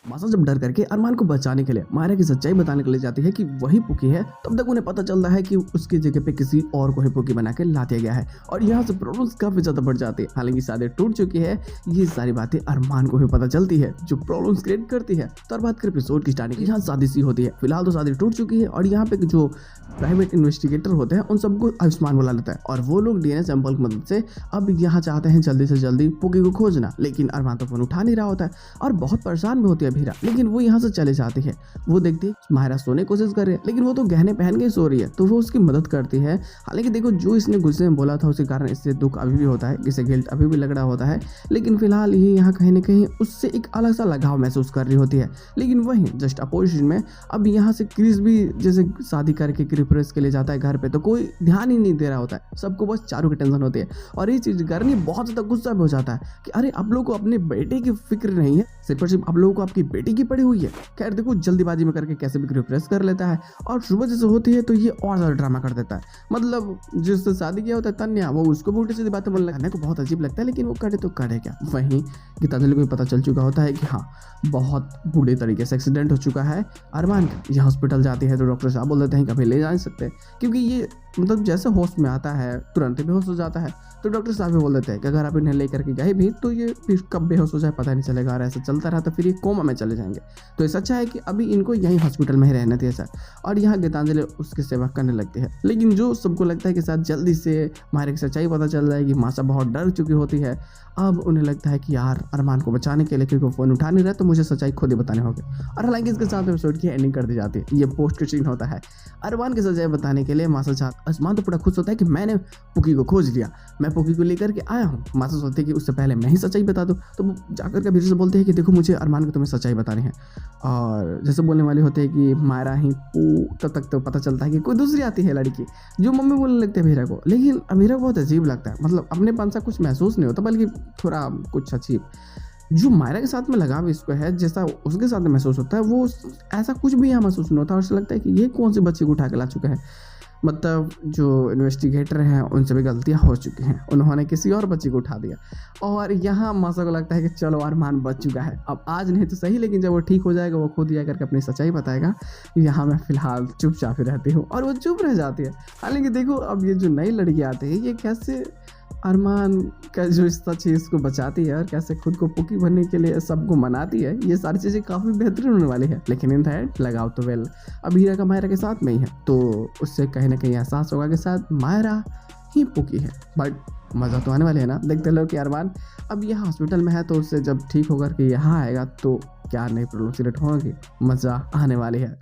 मासा जब डर करके अरमान को बचाने के लिए मायरा की सच्चाई बताने के लिए जाती है कि वही पुकी है, तब तक उन्हें पता चलता है कि उसकी जगह पे किसी और को ही पुकी बना के ला दिया गया है और यहाँ से प्रॉब्लम्स काफी ज्यादा बढ़ जाती है। हालांकि शादी टूट चुकी है, ये सारी बातें अरमान को भी पता चलती है जो प्रॉब्लम्स क्रिएट करती है। तो बात करें एपिसोड की स्टार्टिंग, यहाँ शादी सी होती है। फिलहाल तो शादी टूट चुकी है और यहाँ पे जो प्राइवेट इन्वेस्टिगेटर होते हैं उन सबको आयुष्मान बुला लेता है और वो लोग डीएनए सैंपल की मदद से अब यहाँ चाहते हैं जल्दी से जल्दी पुकी को खोजना। लेकिन अरमान तो फोन उठा नहीं रहा होता है और बहुत परेशान भी होती है भीरा, लेकिन वो यहाँ से चले जाती है। वो देखती है माहिरा सोने की कोशिश कर रही है, लेकिन वो तो गहने पहन के ही सो रही है, तो वो उसकी मदद करती है। हालांकि देखो जो इसने गुस्से में बोला था उसके कारण इससे दुख अभी भी होता है, इसे गिल्ट अभी भी लग रहा होता है, लेकिन फिलहाल ये यहाँ कहीं ना कहीं उससे एक अलग सा लगाव महसूस कर रही होती है। लेकिन वहीं जस्ट अपोजिशन में अब यहाँ से क्रिस भी जैसे शादी करके क्रिप्रेस के लिए जाता है घर पे, तो कोई ध्यान ही नहीं दे रहा होता है, सबको बस चारों की टेंशन होती है। और ये चीज करनी बहुत ज्यादा गुस्सा भी हो जाता है कि अरे आप लोगों को अपने बेटे की फिक्र नहीं है, सिर्फ और सिर्फ आप लोगों को आपकी बेटी की पड़ी हुई है। खैर देखो जल्दीबाजी में करके कैसे भी क्रिप्रेस कर लेता है और सुबह जैसे होती है तो ये और ज्यादा ड्रामा कर देता है। मतलब जिससे शादी किया होता है तन्या, वो उसको भी उल्टी सीधी बातें बोलने लगने को बहुत अजीब लगता है, लेकिन वो करे तो करे क्या। वहीं गीतांजलि को पता चल चुका होता है कि हाँ बहुत बुरे तरीके से एक्सीडेंट हो चुका है अरमान का। ये हॉस्पिटल जाती है तो डॉक्टर साहब बोल देते हैं कि अभी ले जा नहीं सकते, क्योंकि ये मतलब जैसे होश में आता है तुरंत ही बेहोश हो जाता है। तो डॉक्टर साहब भी बोल देते हैं कि अगर आप इन्हें लेकर के गए भी तो ये फिर कब बेहोश हो जाए पता नहीं चलेगा, और ऐसा चलता रहा तो फिर ये कोमा में चले जाएंगे। तो इससे अच्छा है कि अभी इनको यहीं हॉस्पिटल में ही रहना चाहिए सर। और यहाँ गीतांजलि उसकी सेवा करने लगती है, लेकिन जो सबको लगता है कि शायद जल्दी से मायरा की सच्चाई पता चल जाएगी। मासा बहुत डर चुकी होती है। अब उन्हें लगता है कि यार अरमान को बचाने के लिए क्योंकि वो फोन उठा नहीं रहा तो मुझे सच्चाई खुद ही बताने होगी। और हालांकि इसके साथ एपिसोड की एंडिंग कर दी जाती है। ये पोस्ट का सीन होता है अरमान की सच्चाई बताने के लिए। मासा चाहता आसमान तो बड़ा खुश होता है कि मैंने पुकी को खोज लिया, मैं पुकी को लेकर के आया हूँ। मासा सोचती है कि उससे पहले मैं ही सच्चाई बता दूँ, तो वो जाकर के भीड़ से बोलते हैं कि देखो मुझे अरमान को तुम्हें सच्चाई बतानी है। और जैसे बोलने वाले होते हैं कि मायरा ही तब तक तो पता चलता है कि कोई दूसरी आती है लड़की, जो मम्मी बोलने लगते हैं भीरा को। लेकिन भीरा को बहुत अजीब लगता है, मतलब अपने पन सा कुछ महसूस नहीं होता, बल्कि थोड़ा कुछ अजीब। जो मायरा के साथ में लगाव इसको है जैसा उसके साथ में महसूस होता है, वो ऐसा कुछ भी यहाँ महसूस नहीं होता। और ऐसा लगता है कि ये कौन सी बच्ची को उठा के ला चुका है। मतलब जो इन्वेस्टिगेटर हैं उनसे भी गलतियां हो चुकी हैं, उन्होंने किसी और बच्ची को उठा दिया। और यहाँ मासा को लगता है कि चलो अरमान बच चुका है, अब आज नहीं तो सही, लेकिन जब वो ठीक हो जाएगा वो खुद ही आकर के अपनी सच्चाई बताएगा। यहाँ मैं फिलहाल चुपचाप ही रहती हूँ और वो चुप रह जाती है। हालांकि देखो अब ये जो नई लड़की आती है ये कैसे अरमान का जो इस चीज़ को बचाती है और कैसे खुद को पुकी बनने के लिए सबको मनाती है, ये सारी चीज़ें काफ़ी बेहतरीन होने वाली है। लेकिन इन द लगाव तो वेल अब हीरा का मायरा के साथ में ही है, तो उससे कहीं ना कहीं एहसास होगा कि शायद मायरा ही पुकी है। बट मज़ा तो आने वाले है ना, देखते लोग कि अरमान अब यह हॉस्पिटल में है, तो उससे जब ठीक होकर के यहाँ आएगा तो क्या नई प्रॉब्लम क्रिएट होगी, मज़ा आने वाली है।